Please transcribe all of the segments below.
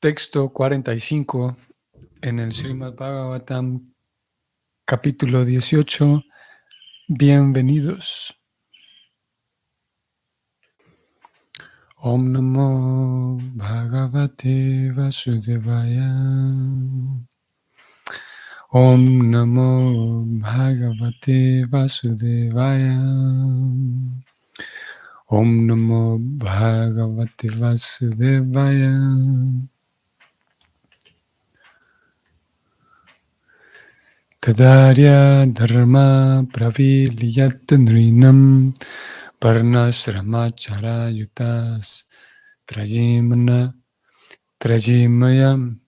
Texto 45 en el Srimad Bhagavatam, capítulo 18. Bienvenidos. Om Namo Bhagavate Vasudevaya. Om Namo Bhagavate Vasudevaya. Om Namo Bhagavate Vasudevaya. Tadarya dharma praviliyat nrinam parnasrama yutas trajimayam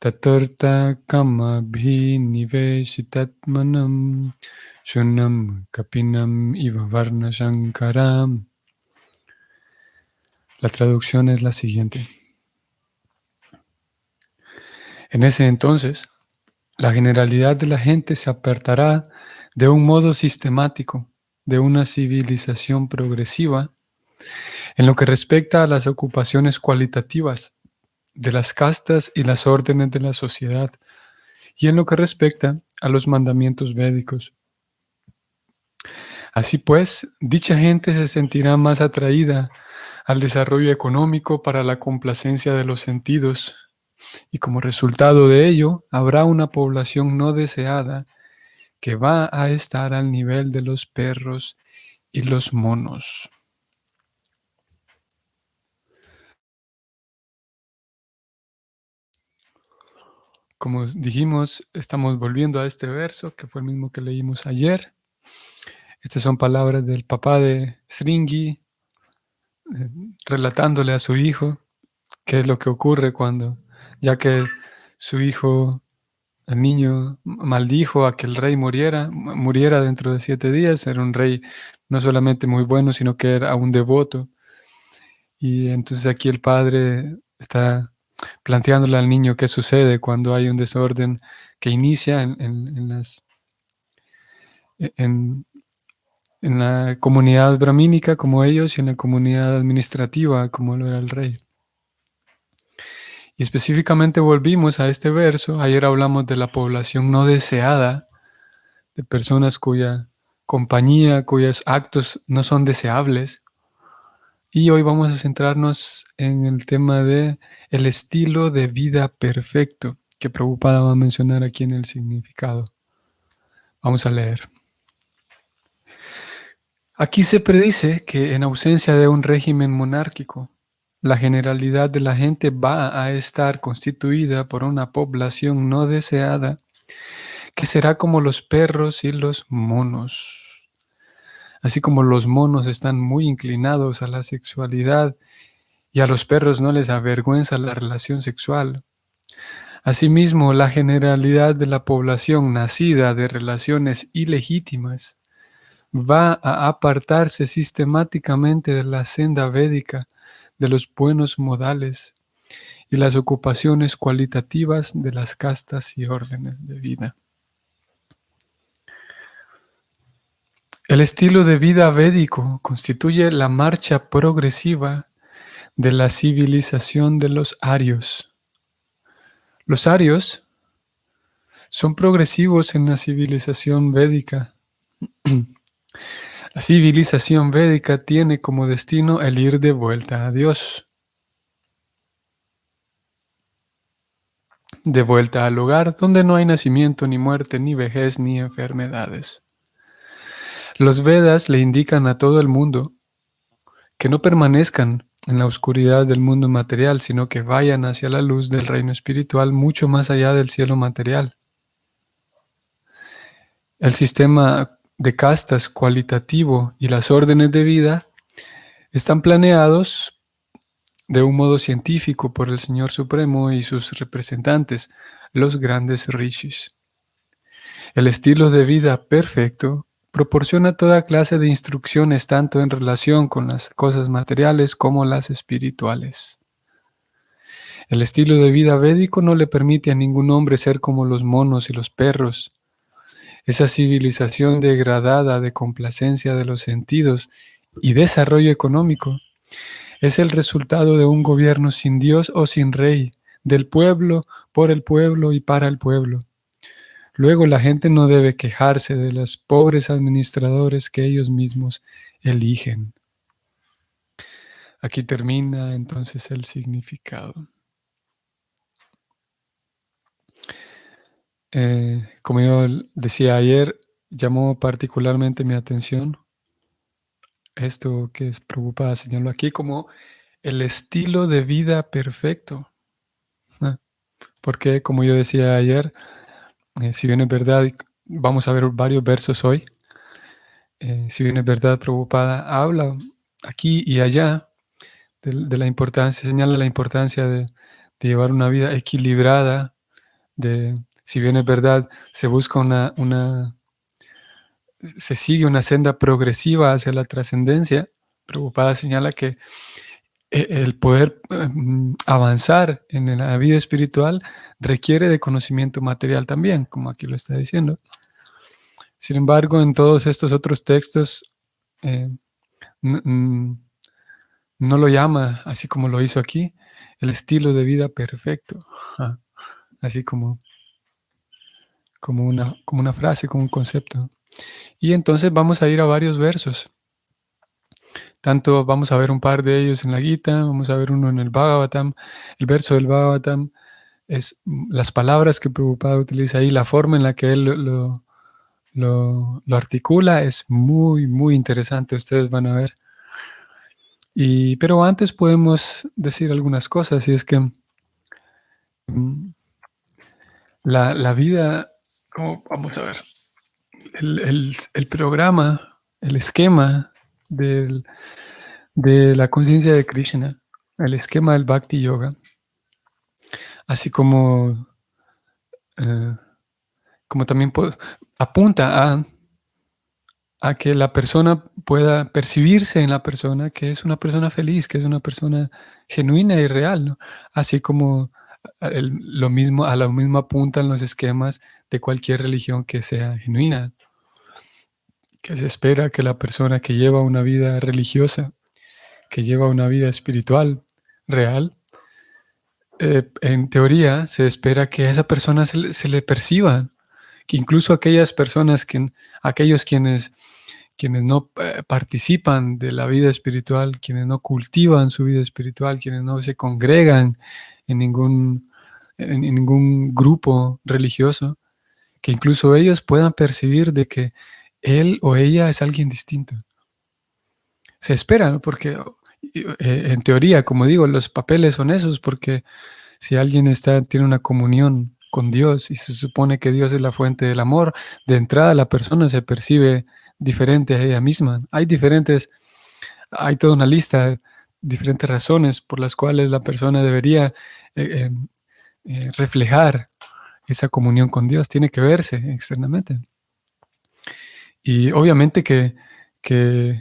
taturta kamabhi niveshitatmanam shunam kapinam iva varna shankaram. La traducción es la siguiente. En ese entonces, la generalidad de la gente se apartará de un modo sistemático de una civilización progresiva en lo que respecta a las ocupaciones cualitativas de las castas y las órdenes de la sociedad y en lo que respecta a los mandamientos védicos. Así pues, dicha gente se sentirá más atraída al desarrollo económico para la complacencia de los sentidos y como resultado de ello habrá una población no deseada que va a estar al nivel de los perros y los monos. Como dijimos, estamos volviendo a este verso, que fue el mismo que leímos ayer. Estas son palabras del papá de Sringi, relatándole a su hijo qué es lo que ocurre cuando, ya que su hijo, el niño, maldijo a que el rey muriera dentro de 7 días. Era un rey no solamente muy bueno, sino que era un devoto. Y entonces aquí el padre está planteándole al niño qué sucede cuando hay un desorden que inicia en la comunidad brahmínica como ellos y en la comunidad administrativa como lo era el rey. Y específicamente volvimos a este verso. Ayer hablamos de la población no deseada, de personas cuya compañía, cuyos actos no son deseables. Y hoy vamos a centrarnos en el tema de el estilo de vida perfecto que Prabhupada va a mencionar aquí en el significado. Vamos a leer. Aquí se predice que en ausencia de un régimen monárquico, la generalidad de la gente va a estar constituida por una población no deseada que será como los perros y los monos. Así como los monos están muy inclinados a la sexualidad y a los perros no les avergüenza la relación sexual. Asimismo, la generalidad de la población nacida de relaciones ilegítimas va a apartarse sistemáticamente de la senda védica, de los buenos modales y las ocupaciones cualitativas de las castas y órdenes de vida. El estilo de vida védico constituye la marcha progresiva de la civilización de los arios. Los arios son progresivos en la civilización védica. La civilización védica tiene como destino el ir de vuelta a Dios, de vuelta al hogar donde no hay nacimiento, ni muerte, ni vejez, ni enfermedades. Los Vedas le indican a todo el mundo que no permanezcan en la oscuridad del mundo material, sino que vayan hacia la luz del reino espiritual mucho más allá del cielo material. El sistema de castas cualitativo y las órdenes de vida están planeados de un modo científico por el Señor Supremo y sus representantes, los grandes rishis. El estilo de vida perfecto proporciona toda clase de instrucciones tanto en relación con las cosas materiales como las espirituales. El estilo de vida védico no le permite a ningún hombre ser como los monos y los perros. Esa civilización degradada de complacencia de los sentidos y desarrollo económico es el resultado de un gobierno sin Dios o sin rey, del pueblo, por el pueblo y para el pueblo. Luego la gente no debe quejarse de los pobres administradores que ellos mismos eligen. Aquí termina entonces el significado. Como yo decía ayer, llamó particularmente mi atención esto que es Prabhupada señaló aquí como el estilo de vida perfecto, ¿no? Porque, como yo decía ayer, si bien es verdad, vamos a ver varios versos hoy, si bien es verdad, Prabhupada habla aquí y allá de la importancia, señala la importancia de llevar una vida equilibrada, si bien es verdad, se busca se sigue una senda progresiva hacia la trascendencia. Prabhupada señala que el poder avanzar en la vida espiritual requiere de conocimiento material también, como aquí lo está diciendo. Sin embargo, en todos estos otros textos eh, no lo llama, así como lo hizo aquí, el estilo de vida perfecto. Así como una frase, como un concepto. Y entonces vamos a ir a varios versos. Tanto vamos a ver un par de ellos en la Gita, vamos a ver uno en el Bhagavatam. El verso del Bhagavatam es las palabras que Prabhupada utiliza ahí, la forma en la que él lo articula es muy, muy interesante, ustedes van a ver. Pero antes podemos decir algunas cosas, y es que la vida, vamos a ver, el programa, el esquema de la conciencia de Krishna, el esquema del Bhakti Yoga, así eh, como también apunta a que la persona pueda percibirse en la persona que es una persona feliz, que es una persona genuina y real, ¿no? Así como a lo mismo apuntan los esquemas de cualquier religión que sea genuina, que se espera que la persona que lleva una vida religiosa, que lleva una vida espiritual real, en teoría se espera que a esa persona se le perciba, que incluso aquellas personas, aquellos quienes no participan de la vida espiritual, quienes no cultivan su vida espiritual, quienes no se congregan en en ningún grupo religioso, que incluso ellos puedan percibir de que él o ella es alguien distinto. Se espera, ¿no? Porque en teoría, como digo, los papeles son esos, porque si alguien tiene una comunión con Dios y se supone que Dios es la fuente del amor, de entrada la persona se percibe diferente a ella misma. Hay toda una lista de diferentes razones por las cuales la persona debería eh, reflejar esa comunión con Dios, tiene que verse externamente. Y obviamente que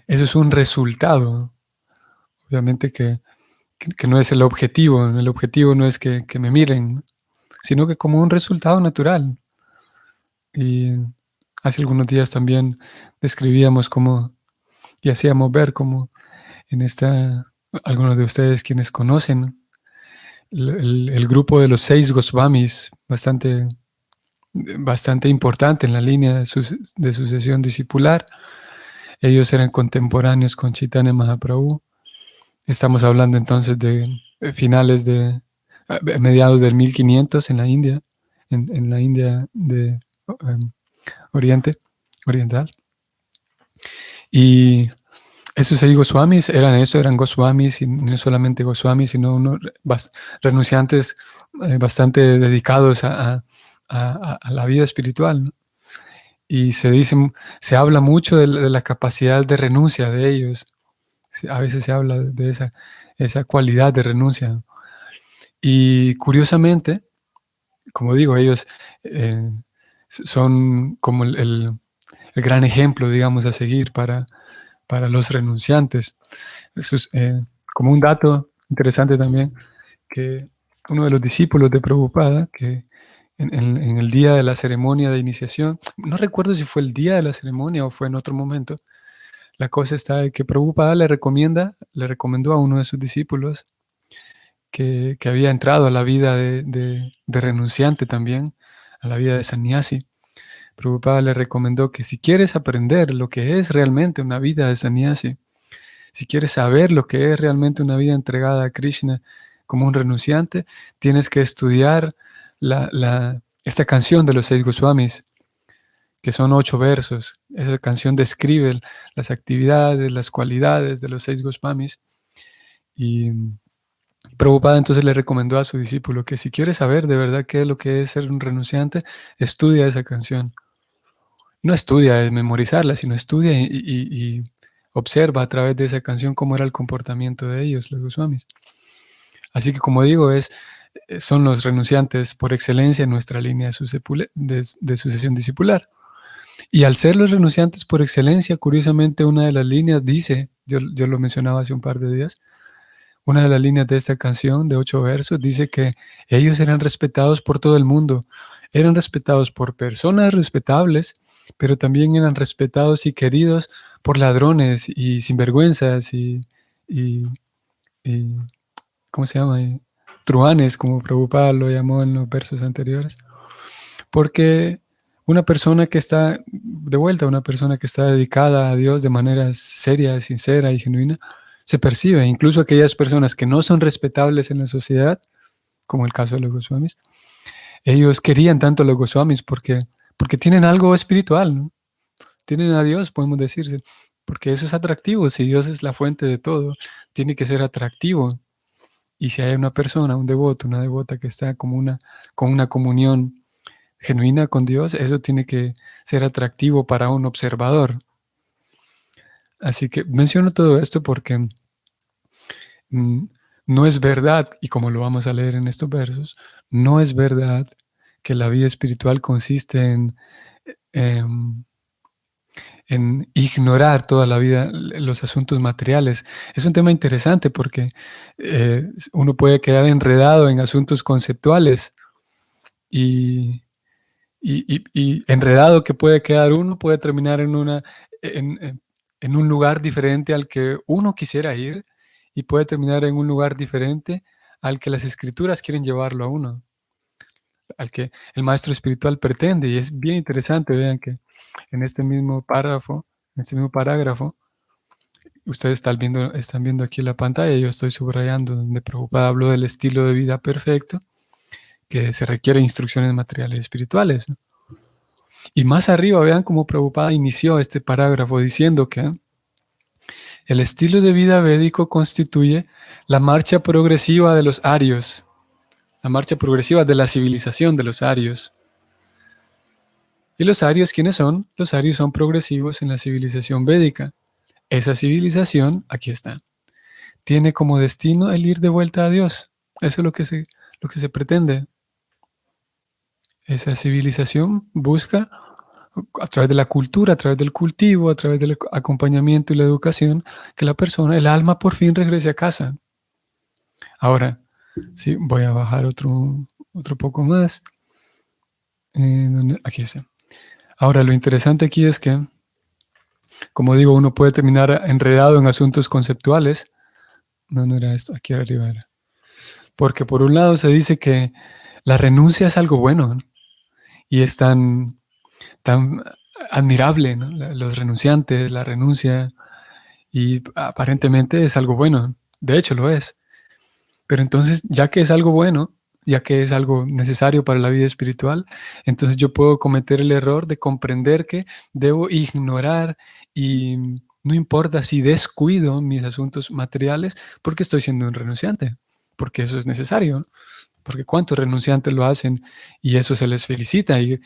eso es un resultado, obviamente que no es el objetivo no es que me miren, sino que como un resultado natural. Y hace algunos días también describíamos y hacíamos ver cómo algunos de ustedes quienes conocen el grupo de los 6 Goswamis, bastante importante en la línea de sucesión discipular. Ellos eran contemporáneos con Chaitanya Mahaprabhu. Estamos hablando entonces de mediados del 1500 en la India, en la India de oriental. Y esos 6 Goswamis eran Goswamis, y no solamente Goswamis, sino renunciantes bastante dedicados a la vida espiritual, ¿no? Y se habla mucho de la capacidad de renuncia de ellos. A veces se habla de esa cualidad de renuncia. Y curiosamente, como digo, ellos son como el gran ejemplo, digamos, a seguir para los renunciantes. Como un dato interesante también, que uno de los discípulos de Prabhupada, que en el día de la ceremonia de iniciación, no recuerdo si fue el día de la ceremonia o fue en otro momento, la cosa está de que Prabhupada le recomendó a uno de sus discípulos que había entrado a la vida de renunciante también, a la vida de sannyasi. Prabhupada le recomendó que si quieres aprender lo que es realmente una vida de sannyasi, si quieres saber lo que es realmente una vida entregada a Krishna como un renunciante, tienes que estudiar esta canción de los 6 Goswamis, que son 8 versos. Esa canción describe las actividades, las cualidades de los 6 Goswamis. Y Prabhupada entonces le recomendó a su discípulo que si quieres saber de verdad qué es lo que es ser un renunciante, estudia esa canción. No estudia de memorizarla, sino estudia y observa a través de esa canción cómo era el comportamiento de ellos, los Goswamis. Así que, como digo, son los renunciantes por excelencia en nuestra línea de sucesión discipular. Y al ser los renunciantes por excelencia, curiosamente una de las líneas dice, yo lo mencionaba hace un par de días, una de las líneas de esta canción de 8 versos dice que ellos eran respetados por todo el mundo, eran respetados por personas respetables, pero también eran respetados y queridos por ladrones y sinvergüenzas y ¿cómo se llama? Truhanes, como Prabhupada lo llamó en los versos anteriores. Porque una persona que está, de vuelta, una persona que está dedicada a Dios de manera seria, sincera y genuina, se percibe. Incluso aquellas personas que no son respetables en la sociedad, como el caso de los Goswamis, ellos querían tanto a los Goswamis porque tienen algo espiritual, ¿no? Tienen a Dios, podemos decirse, porque eso es atractivo. Si Dios es la fuente de todo, tiene que ser atractivo. Y si hay una persona, un devoto, una devota que está con una comunión genuina con Dios, eso tiene que ser atractivo para un observador. Así que menciono todo esto porque no es verdad, y como lo vamos a leer en estos versos, no es verdad que la vida espiritual consiste en ignorar toda la vida los asuntos materiales. Es un tema interesante porque uno puede quedar enredado en asuntos conceptuales y enredado que puede quedar uno puede terminar en un lugar diferente al que uno quisiera ir y puede terminar en un lugar diferente al que las escrituras quieren llevarlo a uno, al que el maestro espiritual pretende. Y es bien interesante, vean que en este mismo párrafo, en este mismo parágrafo, ustedes están viendo aquí la pantalla, yo estoy subrayando donde Prabhupada habló del estilo de vida perfecto, que se requiere instrucciones materiales y espirituales, ¿no? Y más arriba, vean cómo Prabhupada inició este parágrafo diciendo que el estilo de vida védico constituye la marcha progresiva de los arios, la marcha progresiva de la civilización de los arios. ¿Y los arios quiénes son? Los arios son progresivos en la civilización védica. Esa civilización, aquí está, tiene como destino el ir de vuelta a Dios. Eso es lo que se pretende. Esa civilización busca, a través de la cultura, a través del cultivo, a través del acompañamiento y la educación, que la persona, el alma, por fin regrese a casa. Ahora, sí, voy a bajar otro poco más. Aquí está. Ahora, lo interesante aquí es que, como digo, uno puede terminar enredado en asuntos conceptuales. No era esto, aquí arriba era. Porque por un lado se dice que la renuncia es algo bueno, ¿no? Y es tan admirable, ¿no? Los renunciantes, la renuncia, y aparentemente es algo bueno. De hecho, lo es. Pero entonces, ya que es algo bueno, ya que es algo necesario para la vida espiritual, entonces yo puedo cometer el error de comprender que debo ignorar y no importa si descuido mis asuntos materiales porque estoy siendo un renunciante, porque eso es necesario, ¿no? Porque cuántos renunciantes lo hacen y eso se les felicita y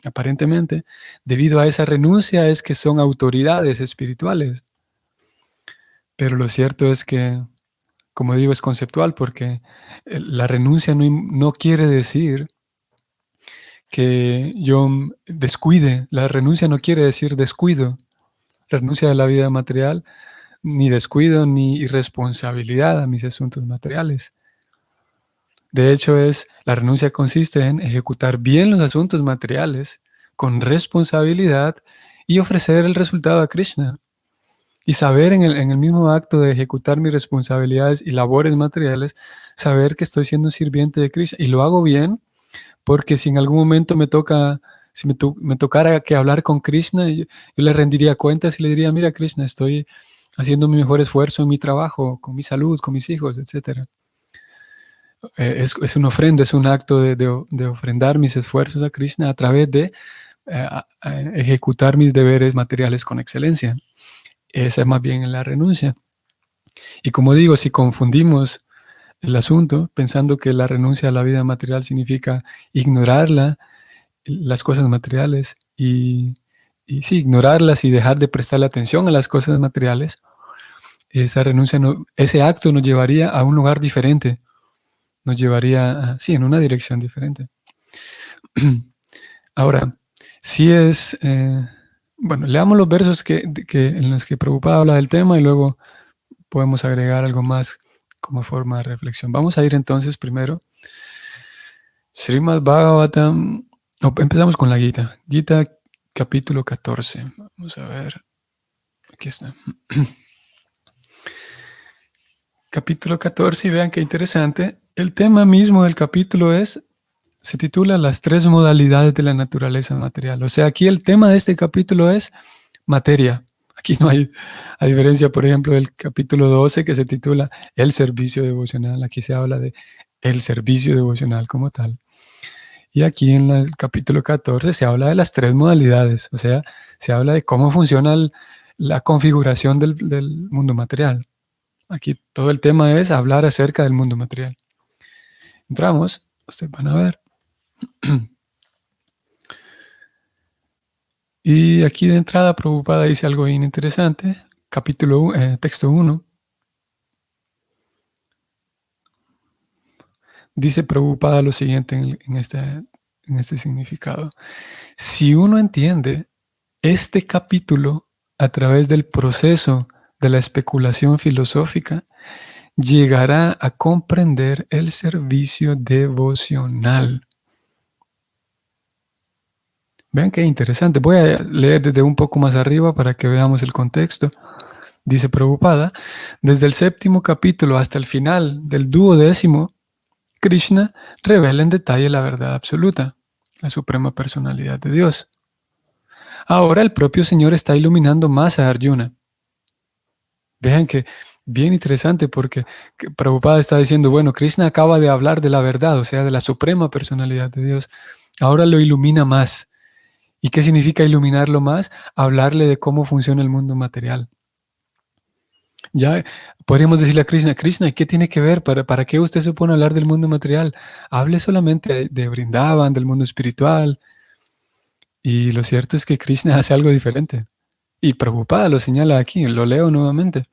aparentemente, debido a esa renuncia es que son autoridades espirituales. Pero lo cierto es que, como digo, es conceptual porque la renuncia no quiere decir que yo descuide. La renuncia no quiere decir descuido. Renuncia de la vida material, ni descuido, ni irresponsabilidad a mis asuntos materiales. De hecho, la renuncia consiste en ejecutar bien los asuntos materiales con responsabilidad y ofrecer el resultado a Krishna. Y saber en el mismo acto de ejecutar mis responsabilidades y labores materiales, saber que estoy siendo un sirviente de Krishna. Y lo hago bien, porque si en algún momento me toca, si me tocara que hablar con Krishna, yo le rendiría cuentas y le diría, mira Krishna, estoy haciendo mi mejor esfuerzo en mi trabajo, con mi salud, con mis hijos, etcétera. Es una ofrenda, es un acto de ofrendar mis esfuerzos a Krishna a través de a ejecutar mis deberes materiales con excelencia. Esa es más bien la renuncia. Y como digo, si confundimos el asunto pensando que la renuncia a la vida material significa ignorarla, las cosas materiales, y sí, ignorarlas y dejar de prestarle atención a las cosas materiales, esa renuncia, ese acto nos llevaría a un lugar diferente, nos llevaría, sí, en una dirección diferente. Ahora, si es, bueno, leamos los versos en los que Prabhupada habla del tema y luego podemos agregar algo más como forma de reflexión. Vamos a ir entonces primero. Srimad Bhagavatam. Empezamos con la Gita. Gita capítulo 14. Vamos a ver. Aquí está. Capítulo 14 y vean qué interesante. El tema mismo del capítulo se titula Las tres modalidades de la naturaleza material. O sea, aquí el tema de este capítulo es materia. Aquí no hay, a diferencia, por ejemplo, del capítulo 12 que se titula El servicio devocional. Aquí se habla de el servicio devocional como tal. Y aquí en el capítulo 14 se habla de las tres modalidades. O sea, se habla de cómo funciona la configuración del mundo material. Aquí todo el tema es hablar acerca del mundo material. Entramos, ustedes van a ver. Y aquí de entrada Prabhupada dice algo bien interesante. Texto 1. Dice Prabhupada lo siguiente en este significado. Si uno entiende este capítulo a través del proceso de la especulación filosófica, llegará a comprender el servicio devocional. Vean qué interesante. Voy a leer desde un poco más arriba para que veamos el contexto. Dice Prabhupada, desde el 7º capítulo hasta el final del 12º, Krishna revela en detalle la verdad absoluta, la suprema personalidad de Dios. Ahora el propio Señor está iluminando más a Arjuna. Vean que bien interesante porque Prabhupada está diciendo, bueno, Krishna acaba de hablar de la verdad, o sea, de la suprema personalidad de Dios. Ahora lo ilumina más. ¿Y qué significa iluminarlo más? Hablarle de cómo funciona el mundo material. Ya podríamos decirle a Krishna, Krishna, ¿qué tiene que ver? ¿Para qué usted se pone a hablar del mundo material? Hable solamente de Vrindavan, del mundo espiritual. Y lo cierto es que Krishna hace algo diferente. Y Prabhupada lo señala aquí, lo leo nuevamente.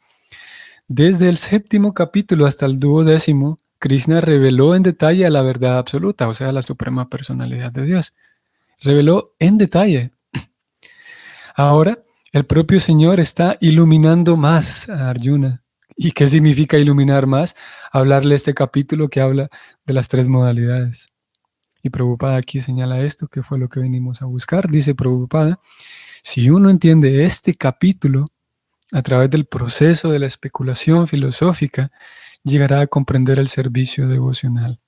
Desde el 7º capítulo hasta el 12º, Krishna reveló en detalle a la verdad absoluta, o sea, la suprema personalidad de Dios. Reveló en detalle. Ahora, el propio Señor está iluminando más a Arjuna. ¿Y qué significa iluminar más? Hablarle este capítulo que habla de las tres modalidades. Y Prabhupada aquí señala esto, que fue lo que venimos a buscar. Dice Prabhupada, si uno entiende este capítulo a través del proceso de la especulación filosófica, llegará a comprender el servicio devocional.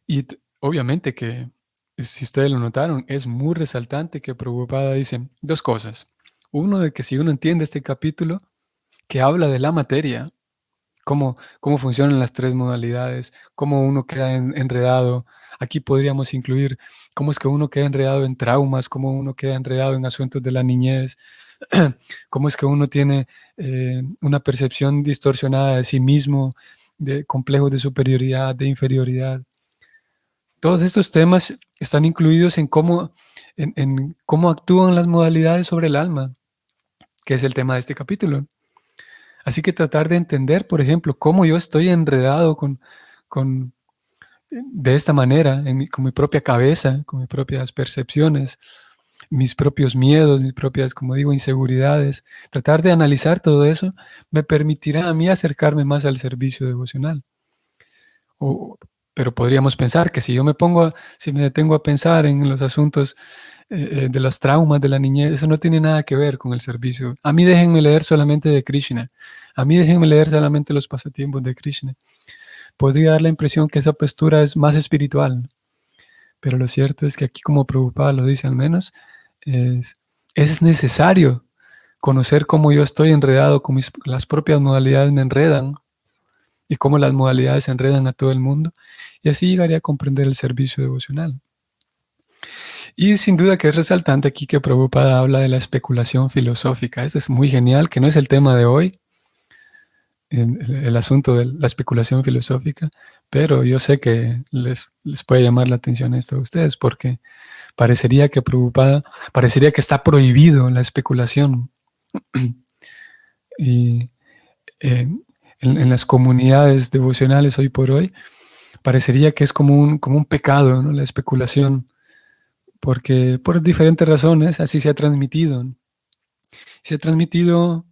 Y obviamente que, si ustedes lo notaron, es muy resaltante que Prabhupada dice dos cosas. Uno, de que si uno entiende este capítulo, que habla de la materia, cómo funcionan las tres modalidades, cómo uno queda enredado. Aquí podríamos incluir cómo es que uno queda enredado en traumas, cómo uno queda enredado en asuntos de la niñez, cómo es que uno tiene una percepción distorsionada de sí mismo, de complejos de superioridad, de inferioridad. Todos estos temas están incluidos en cómo actúan las modalidades sobre el alma, que es el tema de este capítulo. Así que tratar de entender, por ejemplo, cómo yo estoy enredado de esta manera, con mi propia cabeza, con mis propias percepciones, mis propios miedos, mis propias, como digo, inseguridades. Tratar de analizar todo eso me permitirá a mí acercarme más al servicio devocional. Pero podríamos pensar que si me detengo a pensar en los asuntos de los traumas de la niñez, eso no tiene nada que ver con el servicio. A mí déjenme leer solamente de Krishna. A mí déjenme leer solamente los pasatiempos de Krishna. Podría dar la impresión que esa postura es más espiritual, pero lo cierto es que aquí, como Prabhupada lo dice al menos, es necesario conocer cómo yo estoy enredado, cómo las propias modalidades me enredan y cómo las modalidades enredan a todo el mundo, y así llegaría a comprender el servicio devocional. Y sin duda que es resaltante aquí que Prabhupada habla de la especulación filosófica. Esto es muy genial, que no es el tema de hoy, el asunto de la especulación filosófica, pero yo sé que les puede llamar la atención esto a ustedes, porque parecería que Prabhupada, parecería que está prohibido la especulación. Y en las comunidades devocionales hoy por hoy, parecería que es como un pecado, ¿no? La especulación, porque por diferentes razones así se ha transmitido. Se ha transmitido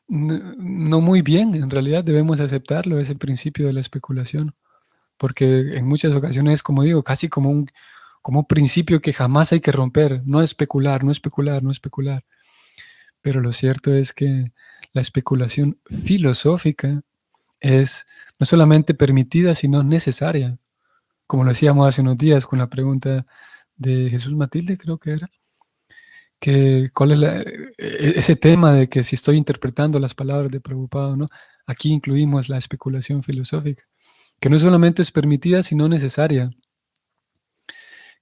no muy bien, en realidad debemos aceptarlo, ese principio de la especulación, porque en muchas ocasiones, como digo, casi como un principio que jamás hay que romper, no especular, no especular, no especular. Pero lo cierto es que la especulación filosófica es no solamente permitida, sino necesaria, como lo decíamos hace unos días con la pregunta de Jesús Matilde, creo que era, que cuál es ese tema de que si estoy interpretando las palabras de Prabhupada o no, aquí incluimos la especulación filosófica, que no solamente es permitida, sino necesaria,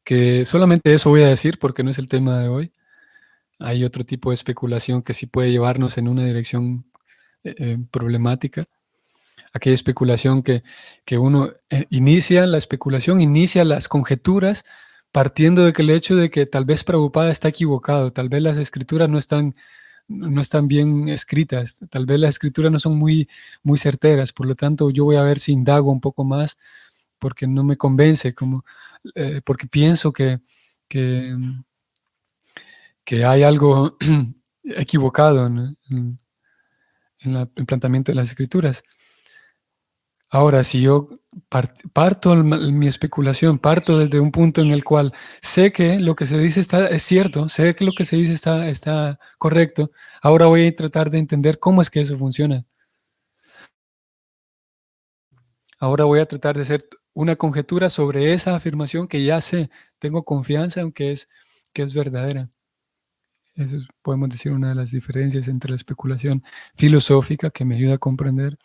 que solamente eso voy a decir porque no es el tema de hoy. Hay otro tipo de especulación que sí puede llevarnos en una dirección problemática. Aquella especulación que uno inicia, la especulación inicia las conjeturas partiendo de que el hecho de que tal vez Prabhupada está equivocado, tal vez las escrituras no están bien escritas, tal vez las escrituras no son muy certeras, por lo tanto yo voy a ver si indago un poco más porque no me convence, porque pienso que, que hay algo equivocado en el planteamiento de las escrituras. Ahora, si yo parto mi especulación, parto desde un punto en el cual sé que lo que se dice es cierto, sé que lo que se dice está correcto, ahora voy a tratar de entender cómo es que eso funciona. Ahora voy a tratar de hacer una conjetura sobre esa afirmación que ya sé, tengo confianza en que es verdadera. Eso es, podemos decir, una de las diferencias entre la especulación filosófica, que me ayuda a comprender,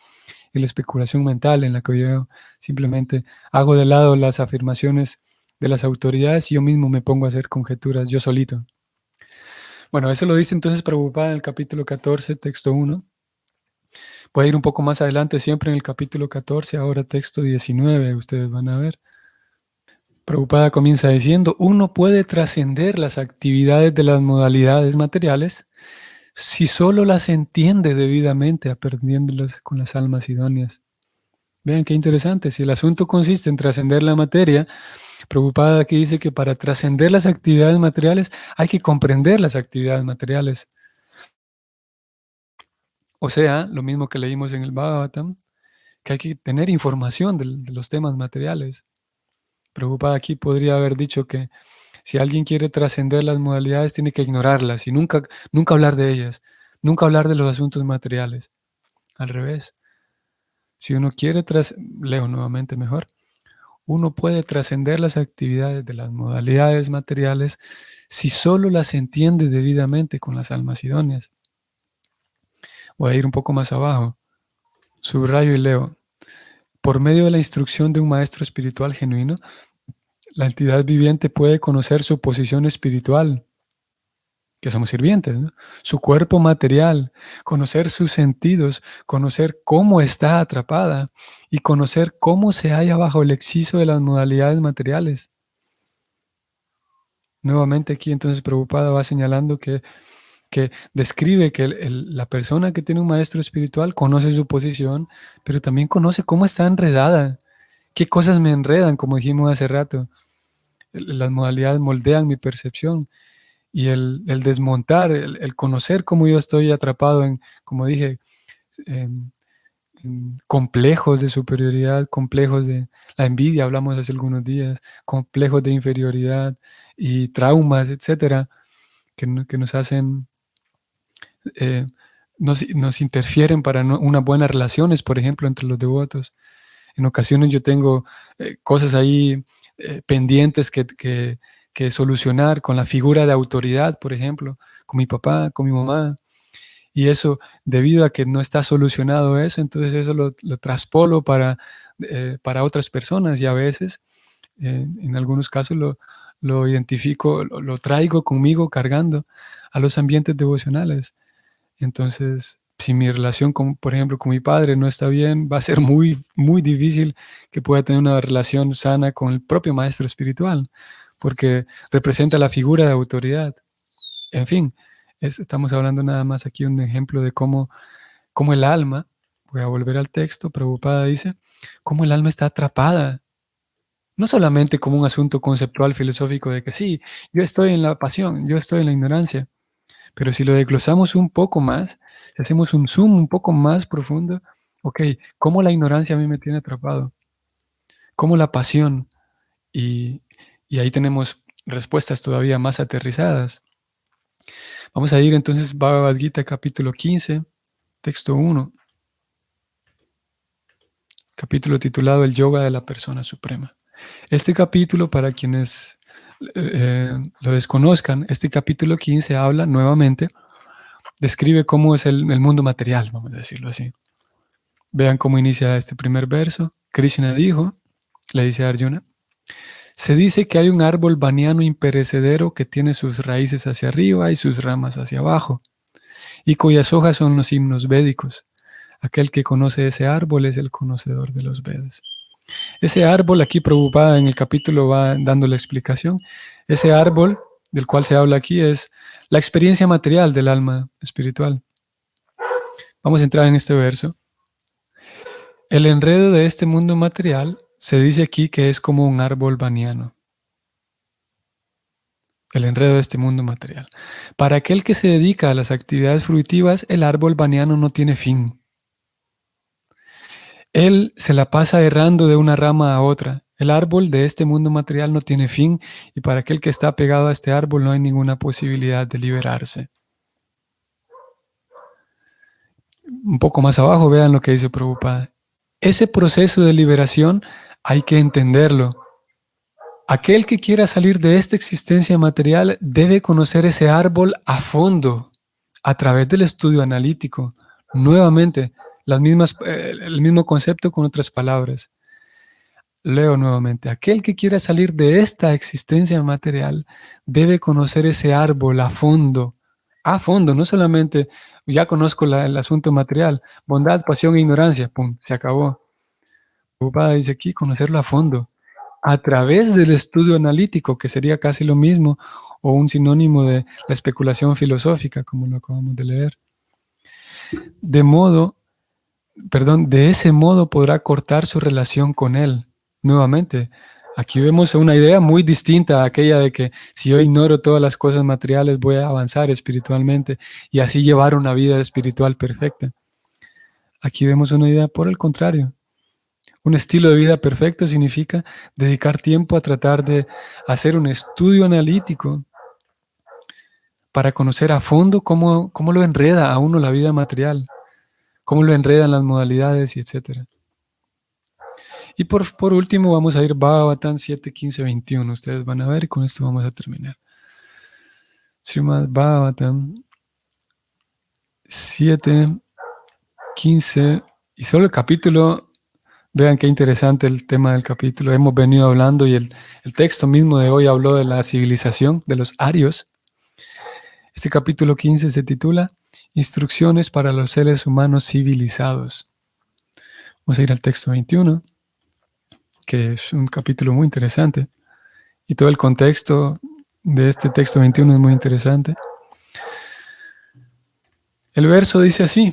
y la especulación mental, en la que yo simplemente hago de lado las afirmaciones de las autoridades y yo mismo me pongo a hacer conjeturas yo solito. Bueno, eso lo dice entonces Prabhupada en el capítulo 14, texto 1. Voy a ir un poco más adelante, siempre en el capítulo 14, ahora texto 19, ustedes van a ver. Prabhupada comienza diciendo, uno puede trascender las actividades de las modalidades materiales si solo las entiende debidamente, aprendiéndolas con las almas idóneas. Vean qué interesante, si el asunto consiste en trascender la materia, Prabhupada aquí dice que para trascender las actividades materiales hay que comprender las actividades materiales. O sea, lo mismo que leímos en el Bhagavatam, que hay que tener información de los temas materiales. Prabhupada aquí podría haber dicho que si alguien quiere trascender las modalidades, tiene que ignorarlas y nunca hablar de ellas, nunca hablar de los asuntos materiales. Al revés, si uno quiere leo nuevamente mejor, uno puede trascender las actividades de las modalidades materiales si solo las entiende debidamente con las almas idóneas. Voy a ir un poco más abajo. Subrayo y leo. Por medio de la instrucción de un maestro espiritual genuino, la entidad viviente puede conocer su posición espiritual, que somos sirvientes, ¿no? Su cuerpo material, conocer sus sentidos, conocer cómo está atrapada y conocer cómo se halla bajo el hechizo de las modalidades materiales. Nuevamente aquí entonces Prabhupada va señalando que describe que la persona que tiene un maestro espiritual conoce su posición, pero también conoce cómo está enredada, qué cosas me enredan, como dijimos hace rato. Las modalidades moldean mi percepción y el desmontar, el conocer cómo yo estoy atrapado en, como dije, en complejos de superioridad, complejos de la envidia, hablamos hace algunos días, complejos de inferioridad y traumas, etcétera, que nos hacen, eh, nos interfieren para unas buenas relaciones, por ejemplo, entre los devotos. En ocasiones yo tengo cosas ahí pendientes que solucionar con la figura de autoridad, por ejemplo, con mi papá, con mi mamá. Y eso, debido a que no está solucionado eso, entonces eso lo traspolo para otras personas y a veces, en algunos casos, lo identifico, lo traigo conmigo cargando a los ambientes devocionales. Entonces, si mi relación, por ejemplo, con mi padre no está bien, va a ser muy, muy difícil que pueda tener una relación sana con el propio maestro espiritual, porque representa la figura de autoridad. En fin, estamos hablando nada más aquí un ejemplo de cómo el alma, voy a volver al texto, Prabhupada dice, cómo el alma está atrapada. No solamente como un asunto conceptual filosófico de que sí, yo estoy en la pasión, yo estoy en la ignorancia, pero si lo desglosamos un poco más, si hacemos un zoom un poco más profundo, ok, ¿cómo la ignorancia a mí me tiene atrapado? ¿Cómo la pasión? Y, y ahí tenemos respuestas todavía más aterrizadas. Vamos a ir entonces Bhagavad Gita capítulo 15, texto 1, capítulo titulado El Yoga de la Persona Suprema. Este capítulo, para quienes lo desconozcan, este capítulo 15 habla nuevamente, describe cómo es el mundo material, vamos a decirlo así. Vean cómo inicia este primer verso. Krishna dijo, le dice a Arjuna, se dice que hay un árbol baniano imperecedero que tiene sus raíces hacia arriba y sus ramas hacia abajo, y cuyas hojas son los himnos védicos. Aquel que conoce ese árbol es el conocedor de los Vedas. Ese árbol, aquí Prabhupada en el capítulo va dando la explicación, ese árbol del cual se habla aquí es la experiencia material del alma espiritual. Vamos a entrar en este verso. El enredo de este mundo material se dice aquí que es como un árbol baniano. El enredo de este mundo material. Para aquel que se dedica a las actividades fruitivas, el árbol baniano no tiene fin. Él se la pasa errando de una rama a otra. El árbol de este mundo material no tiene fin y para aquel que está pegado a este árbol no hay ninguna posibilidad de liberarse. Un poco más abajo vean lo que dice Prabhupada. Ese proceso de liberación hay que entenderlo. Aquel que quiera salir de esta existencia material debe conocer ese árbol a fondo, a través del estudio analítico. Nuevamente, el mismo concepto con otras palabras. Leo nuevamente. Aquel que quiera salir de esta existencia material debe conocer ese árbol a fondo. A fondo, no solamente ya conozco el asunto material, bondad, pasión e ignorancia, pum, se acabó. Prabhupada dice aquí conocerlo a fondo, a través del estudio analítico, que sería casi lo mismo, o un sinónimo de la especulación filosófica, como lo acabamos de leer. De ese modo podrá cortar su relación con él. Nuevamente, aquí vemos una idea muy distinta a aquella de que si yo ignoro todas las cosas materiales voy a avanzar espiritualmente y así llevar una vida espiritual perfecta. Aquí vemos una idea por el contrario. Un estilo de vida perfecto significa dedicar tiempo a tratar de hacer un estudio analítico para conocer a fondo cómo lo enreda a uno la vida material, cómo lo enredan las modalidades y etcétera. Y por último vamos a ir Bhagavatam 7, 15, 21. Ustedes van a ver y con esto vamos a terminar. Srimad Bhagavatam 7, 15 y solo el capítulo. Vean qué interesante el tema del capítulo. Hemos venido hablando y el texto mismo de hoy habló de la civilización, de los arios. Este capítulo 15 se titula Instrucciones para los seres humanos civilizados. Vamos a ir al texto 21, que es un capítulo muy interesante. Y todo el contexto de este texto 21 es muy interesante. El verso dice así: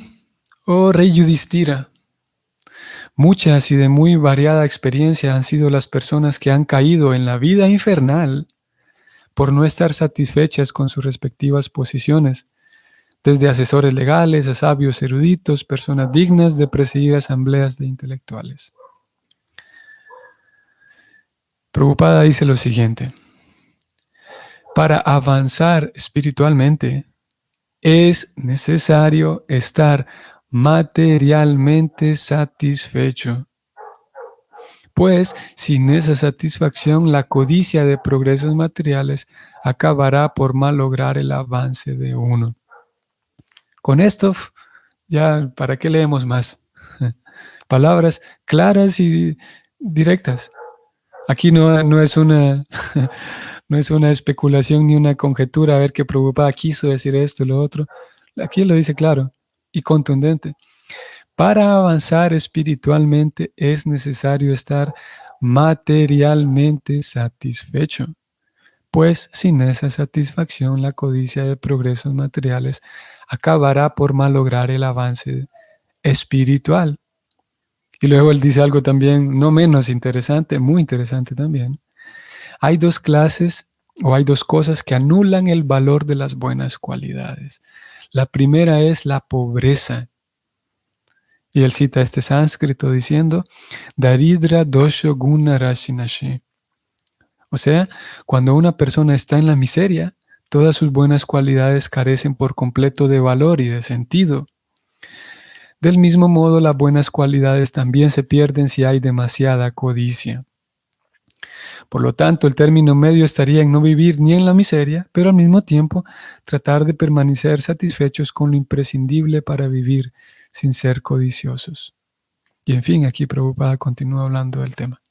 Oh Rey Yudhishthira, muchas y de muy variada experiencia han sido las personas que han caído en la vida infernal por no estar satisfechas con sus respectivas posiciones, desde asesores legales a sabios eruditos, personas dignas de presidir asambleas de intelectuales. Prabhupada dice lo siguiente: para avanzar espiritualmente es necesario estar materialmente satisfecho. Pues sin esa satisfacción, la codicia de progresos materiales acabará por malograr el avance de uno. Con esto, ya, ¿para qué leemos más? Palabras claras y directas. Aquí no es una, no es una especulación ni una conjetura a ver qué Prabhupada quiso decir esto y lo otro. Aquí lo dice claro y contundente. Para avanzar espiritualmente es necesario estar materialmente satisfecho, pues sin esa satisfacción la codicia de progresos materiales acabará por malograr el avance espiritual. Y luego él dice algo también no menos interesante, muy interesante también. Hay dos clases o hay dos cosas que anulan el valor de las buenas cualidades. La primera es la pobreza. Y él cita este sánscrito diciendo, Daridra dosho guna rashinashi. O sea, cuando una persona está en la miseria, todas sus buenas cualidades carecen por completo de valor y de sentido. Del mismo modo, las buenas cualidades también se pierden si hay demasiada codicia. Por lo tanto, el término medio estaría en no vivir ni en la miseria, pero al mismo tiempo tratar de permanecer satisfechos con lo imprescindible para vivir sin ser codiciosos. Y en fin, aquí Prabhupada continúa hablando del tema.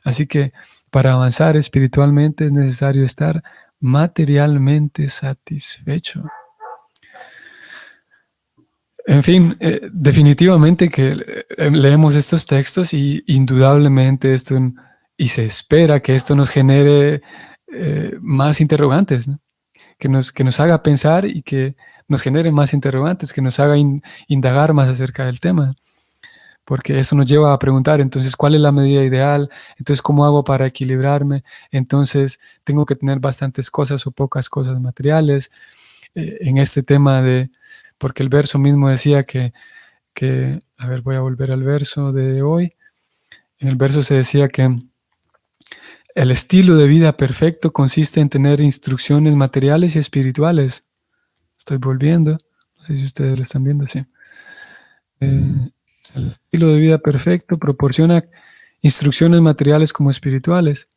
Así que para avanzar espiritualmente es necesario estar materialmente satisfecho. En fin, definitivamente que leemos estos textos y indudablemente y se espera que esto nos genere más interrogantes, ¿no? Que nos haga pensar y que nos genere más interrogantes, que nos haga indagar más acerca del tema. Porque eso nos lleva a preguntar, entonces, ¿cuál es la medida ideal? Entonces, ¿cómo hago para equilibrarme? Entonces, ¿tengo que tener bastantes cosas o pocas cosas materiales? En este tema porque el verso mismo decía a ver, voy a volver al verso de hoy. En el verso se decía que el estilo de vida perfecto consiste en tener instrucciones materiales y espirituales. Estoy volviendo, no sé si ustedes lo están viendo, sí. El estilo de vida perfecto proporciona instrucciones materiales como espirituales.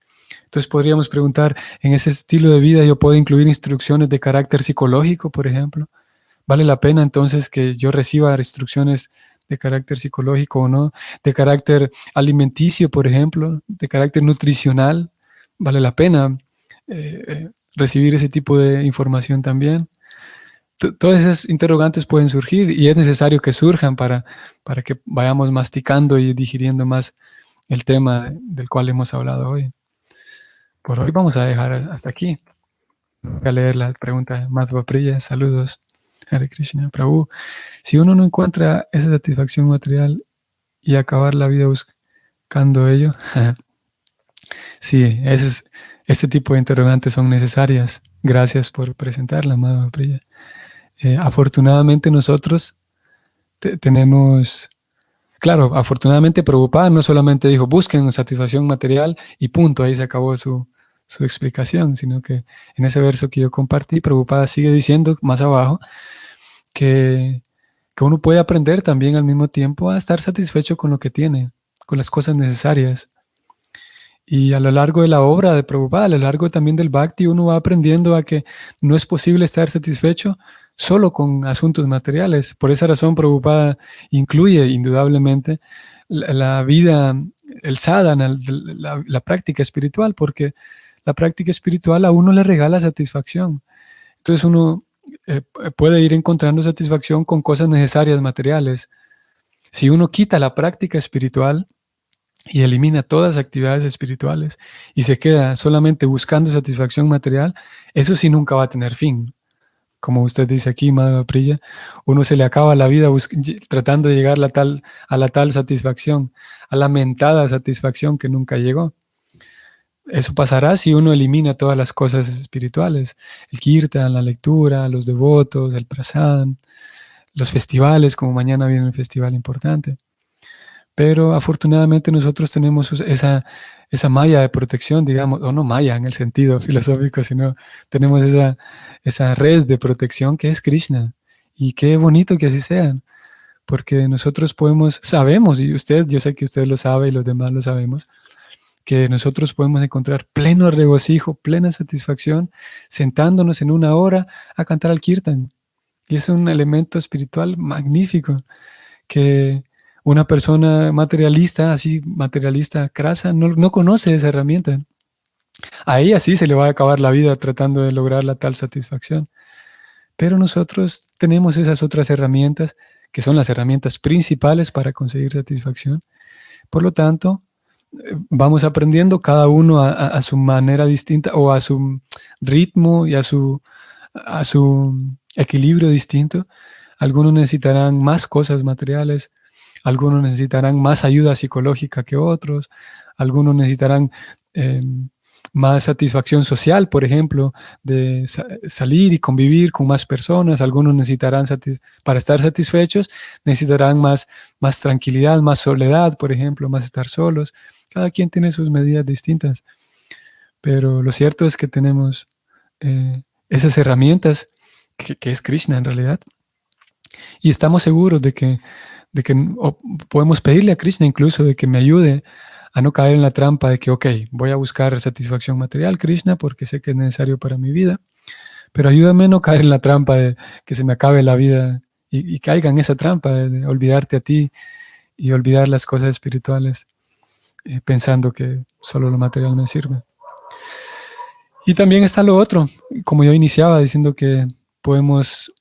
Entonces podríamos preguntar, ¿en ese estilo de vida yo puedo incluir instrucciones de carácter psicológico, por ejemplo? ¿Vale la pena entonces que yo reciba instrucciones de carácter psicológico o no? ¿De carácter alimenticio, por ejemplo? ¿De carácter nutricional? ¿Vale la pena recibir ese tipo de información también? Todas esas interrogantes pueden surgir y es necesario que surjan para que vayamos masticando y digiriendo más el tema del cual hemos hablado hoy. Por hoy vamos a dejar hasta aquí. Voy a leer la pregunta de Madhva Priya. Saludos. Hare Krishna. Prabhu, si uno no encuentra esa satisfacción material y acabar la vida buscando ello, sí, este tipo de interrogantes son necesarias. Gracias por presentarla, Madhva Priya. Afortunadamente nosotros tenemos, claro, afortunadamente Prabhupada no solamente dijo busquen satisfacción material y punto, ahí se acabó su explicación, sino que en ese verso que yo compartí, Prabhupada sigue diciendo más abajo que uno puede aprender también al mismo tiempo a estar satisfecho con lo que tiene, con las cosas necesarias. Y a lo largo de la obra de Prabhupada, a lo largo también del Bhakti, uno va aprendiendo a que no es posible estar satisfecho solo con asuntos materiales. Por esa razón, Prabhupada incluye indudablemente la vida, el sadhana, la práctica espiritual, porque la práctica espiritual a uno le regala satisfacción. Entonces uno puede ir encontrando satisfacción con cosas necesarias materiales. Si uno quita la práctica espiritual y elimina todas las actividades espirituales y se queda solamente buscando satisfacción material, eso sí nunca va a tener fin. Como usted dice aquí, Madhva Priya, uno se le acaba la vida tratando de llegar a la tal satisfacción, a la mentada satisfacción que nunca llegó. Eso pasará si uno elimina todas las cosas espirituales, el kirtan, la lectura, los devotos, el prasad, los festivales, como mañana viene un festival importante. Pero afortunadamente nosotros tenemos esa malla de protección, digamos, o no malla en el sentido filosófico, sino tenemos esa red de protección que es Krishna. Y qué bonito que así sean, porque nosotros sabemos, y usted, yo sé que usted lo sabe y los demás lo sabemos, que nosotros podemos encontrar pleno regocijo, plena satisfacción, sentándonos en una hora a cantar al kirtan. Y es un elemento espiritual magnífico que una persona materialista, así materialista crasa, no conoce esa herramienta. A ella sí se le va a acabar la vida tratando de lograr la tal satisfacción. Pero nosotros tenemos esas otras herramientas que son las herramientas principales para conseguir satisfacción. Por lo tanto, vamos aprendiendo cada uno a su manera distinta o a su ritmo y a su equilibrio distinto. Algunos necesitarán más cosas materiales, algunos necesitarán más ayuda psicológica que otros, algunos necesitarán eh, más satisfacción social, por ejemplo, de salir y convivir con más personas. Algunos necesitarán, para estar satisfechos, necesitarán más tranquilidad, más soledad, por ejemplo, más estar solos. Cada quien tiene sus medidas distintas, pero lo cierto es que tenemos esas herramientas que es Krishna en realidad, y estamos seguros de que podemos pedirle a Krishna incluso de que me ayude a no caer en la trampa de que, ok, voy a buscar satisfacción material, Krishna, porque sé que es necesario para mi vida, pero ayúdame a no caer en la trampa de que se me acabe la vida y caiga en esa trampa de olvidarte a ti y olvidar las cosas espirituales, pensando que solo lo material me sirve. Y también está lo otro, como yo iniciaba diciendo que podemos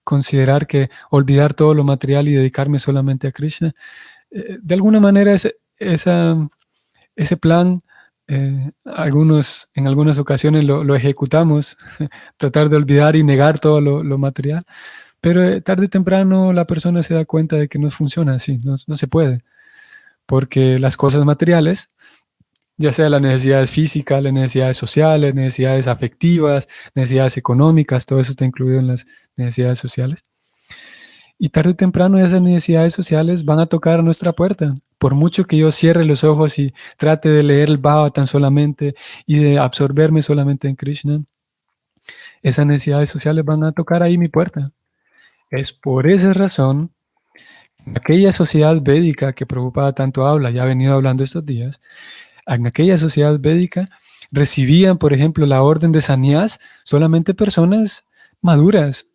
considerar que olvidar todo lo material y dedicarme solamente a Krishna, de alguna manera ese plan, en algunas ocasiones lo ejecutamos, tratar de olvidar y negar todo lo material, pero tarde o temprano la persona se da cuenta de que no funciona así, no se puede, porque las cosas materiales, ya sea las necesidades físicas, las necesidades sociales, necesidades afectivas, necesidades económicas, todo eso está incluido en las necesidades sociales. Y tarde o temprano esas necesidades sociales van a tocar a nuestra puerta. Por mucho que yo cierre los ojos y trate de leer el Bhagavatam solamente y de absorberme solamente en Krishna, esas necesidades sociales van a tocar ahí mi puerta. Es por esa razón, aquella sociedad védica que Prabhupada tanto habla, ya ha venido hablando estos días, en aquella sociedad védica recibían, por ejemplo, la orden de sannyas solamente personas maduras,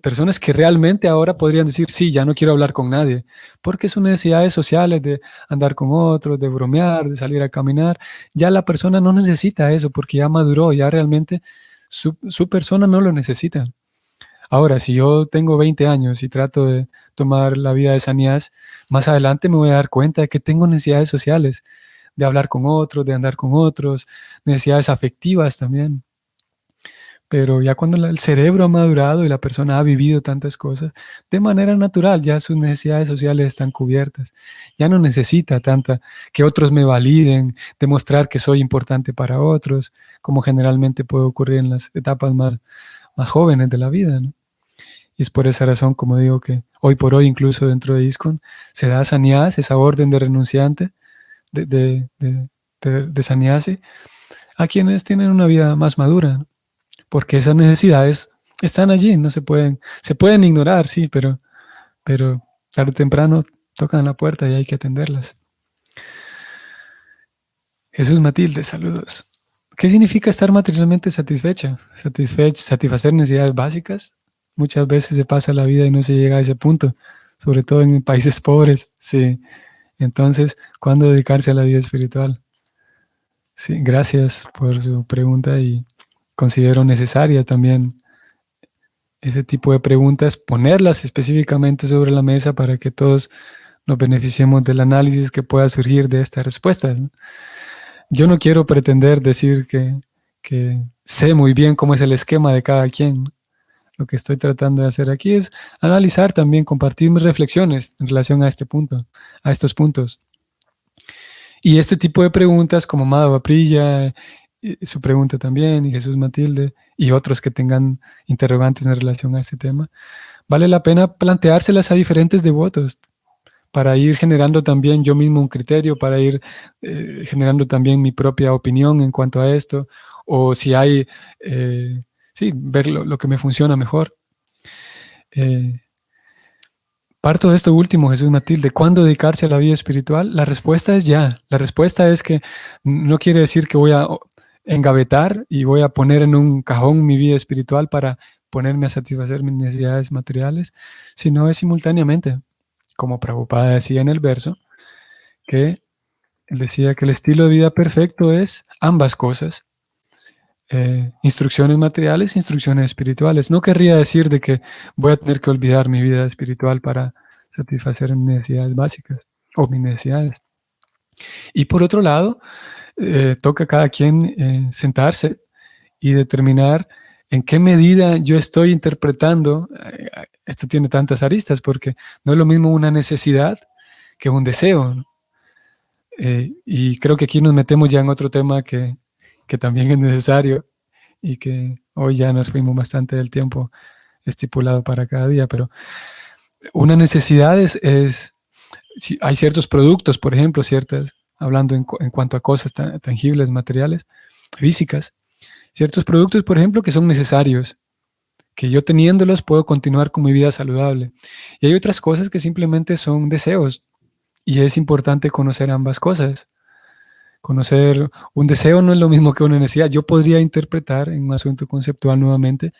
personas que realmente ahora podrían decir, sí, ya no quiero hablar con nadie, porque sus necesidades sociales de andar con otros, de bromear, de salir a caminar, ya la persona no necesita eso porque ya maduró, ya realmente su persona no lo necesita. Ahora, si yo tengo 20 años y trato de tomar la vida de sannyas, más adelante me voy a dar cuenta de que tengo necesidades sociales, de hablar con otros, de andar con otros, necesidades afectivas también. Pero ya cuando el cerebro ha madurado y la persona ha vivido tantas cosas, de manera natural ya sus necesidades sociales están cubiertas. Ya no necesita tanta que otros me validen, demostrar que soy importante para otros, como generalmente puede ocurrir en las etapas más jóvenes de la vida, ¿no? Y es por esa razón, como digo, que hoy por hoy, incluso dentro de ISKCON, se da sannyas, esa orden de renunciante, de sannyasi, a quienes tienen una vida más madura, ¿no? Porque esas necesidades están allí, no se pueden ignorar, sí, pero tarde o temprano tocan la puerta y hay que atenderlas. Jesús Matilde, saludos. ¿Qué significa estar materialmente satisfecha? Satisfacer necesidades básicas. Muchas veces se pasa la vida y no se llega a ese punto, sobre todo en países pobres. Sí. Entonces, ¿cuándo dedicarse a la vida espiritual? Sí, gracias por su pregunta y considero necesaria también ese tipo de preguntas, ponerlas específicamente sobre la mesa para que todos nos beneficiemos del análisis que pueda surgir de estas respuestas, ¿no? Yo no quiero pretender decir que sé muy bien cómo es el esquema de cada quien. Lo que estoy tratando de hacer aquí es analizar también, compartir mis reflexiones en relación a este punto, a estos puntos. Y este tipo de preguntas, como Madhava Priya, su pregunta también, y Jesús Matilde, y otros que tengan interrogantes en relación a este tema, vale la pena planteárselas a diferentes devotos para ir generando también yo mismo un criterio, para ir generando también mi propia opinión en cuanto a esto, o si hay, sí, ver lo que me funciona mejor. Eh, Parto de esto último, Jesús Matilde. ¿Cuándo dedicarse a la vida espiritual? La respuesta es ya. La respuesta es que no quiere decir que voy a engavetar y voy a poner en un cajón mi vida espiritual para ponerme a satisfacer mis necesidades materiales, sino es simultáneamente, como Prabhupada decía en el verso, que él decía que el estilo de vida perfecto es ambas cosas, instrucciones materiales, instrucciones espirituales. No querría decir de que voy a tener que olvidar mi vida espiritual para satisfacer mis necesidades básicas o mis necesidades. Y por otro lado, toca a cada quien sentarse y determinar en qué medida yo estoy interpretando. Esto tiene tantas aristas porque no es lo mismo una necesidad que un deseo, ¿no? Y creo que aquí nos metemos ya en otro tema que también es necesario y que hoy ya nos fuimos bastante del tiempo estipulado para cada día, pero una necesidad es si hay ciertos productos, por ejemplo, ciertas, hablando en cuanto a cosas tangibles, materiales, físicas, ciertos productos, por ejemplo, que son necesarios, que yo teniéndolos puedo continuar con mi vida saludable. Y hay otras cosas que simplemente son deseos, y es importante conocer ambas cosas. Conocer un deseo no es lo mismo que una necesidad. Yo podría interpretar en un asunto conceptual nuevamente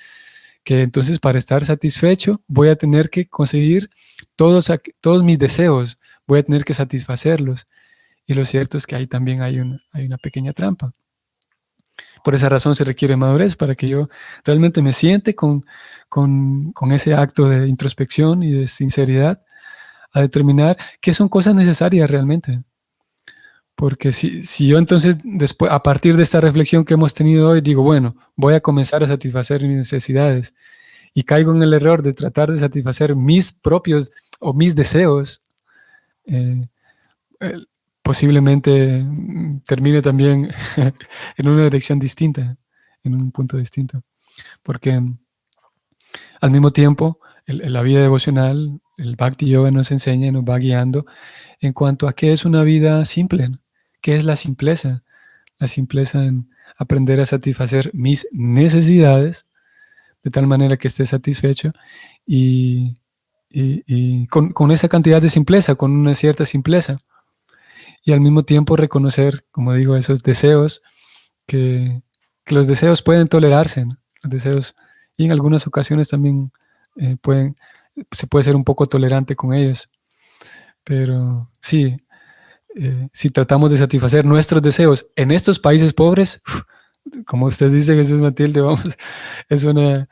que entonces para estar satisfecho voy a tener que conseguir todos mis deseos, voy a tener que satisfacerlos. Y lo cierto es que ahí también hay una pequeña trampa. Por esa razón se requiere madurez para que yo realmente me siente con ese acto de introspección y de sinceridad a determinar qué son cosas necesarias realmente. Porque si yo entonces, después, a partir de esta reflexión que hemos tenido hoy, digo, bueno, voy a comenzar a satisfacer mis necesidades y caigo en el error de tratar de satisfacer mis propios o mis deseos, eh, eh, posiblemente termine también en una dirección distinta, en un punto distinto. Porque al mismo tiempo, la vida devocional, el Bhakti Yoga nos enseña y nos va guiando en cuanto a qué es una vida simple, ¿no? ¿Qué es la simpleza en aprender a satisfacer mis necesidades de tal manera que esté satisfecho y con esa cantidad de simpleza, con una cierta simpleza, y al mismo tiempo reconocer, como digo, esos deseos, que los deseos pueden tolerarse, ¿no? Los deseos, y en algunas ocasiones también se puede ser un poco tolerante con ellos, pero sí, si tratamos de satisfacer nuestros deseos en estos países pobres, como usted dice, Jesús Matilde, vamos, es una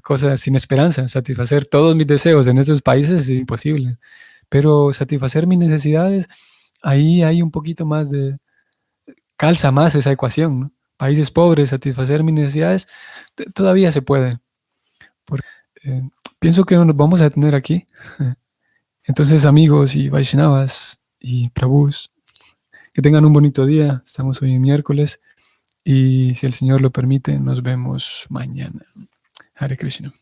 cosa sin esperanza. Satisfacer todos mis deseos en estos países es imposible, pero satisfacer mis necesidades, ahí hay un poquito más calza más esa ecuación, ¿no? Países pobres, satisfacer mis necesidades, todavía se puede. Porque, eh, pienso que nos vamos a detener aquí. Entonces, amigos y Vaishnavas y Prabhus, que tengan un bonito día. Estamos hoy en miércoles y si el Señor lo permite, nos vemos mañana. Hare Krishna.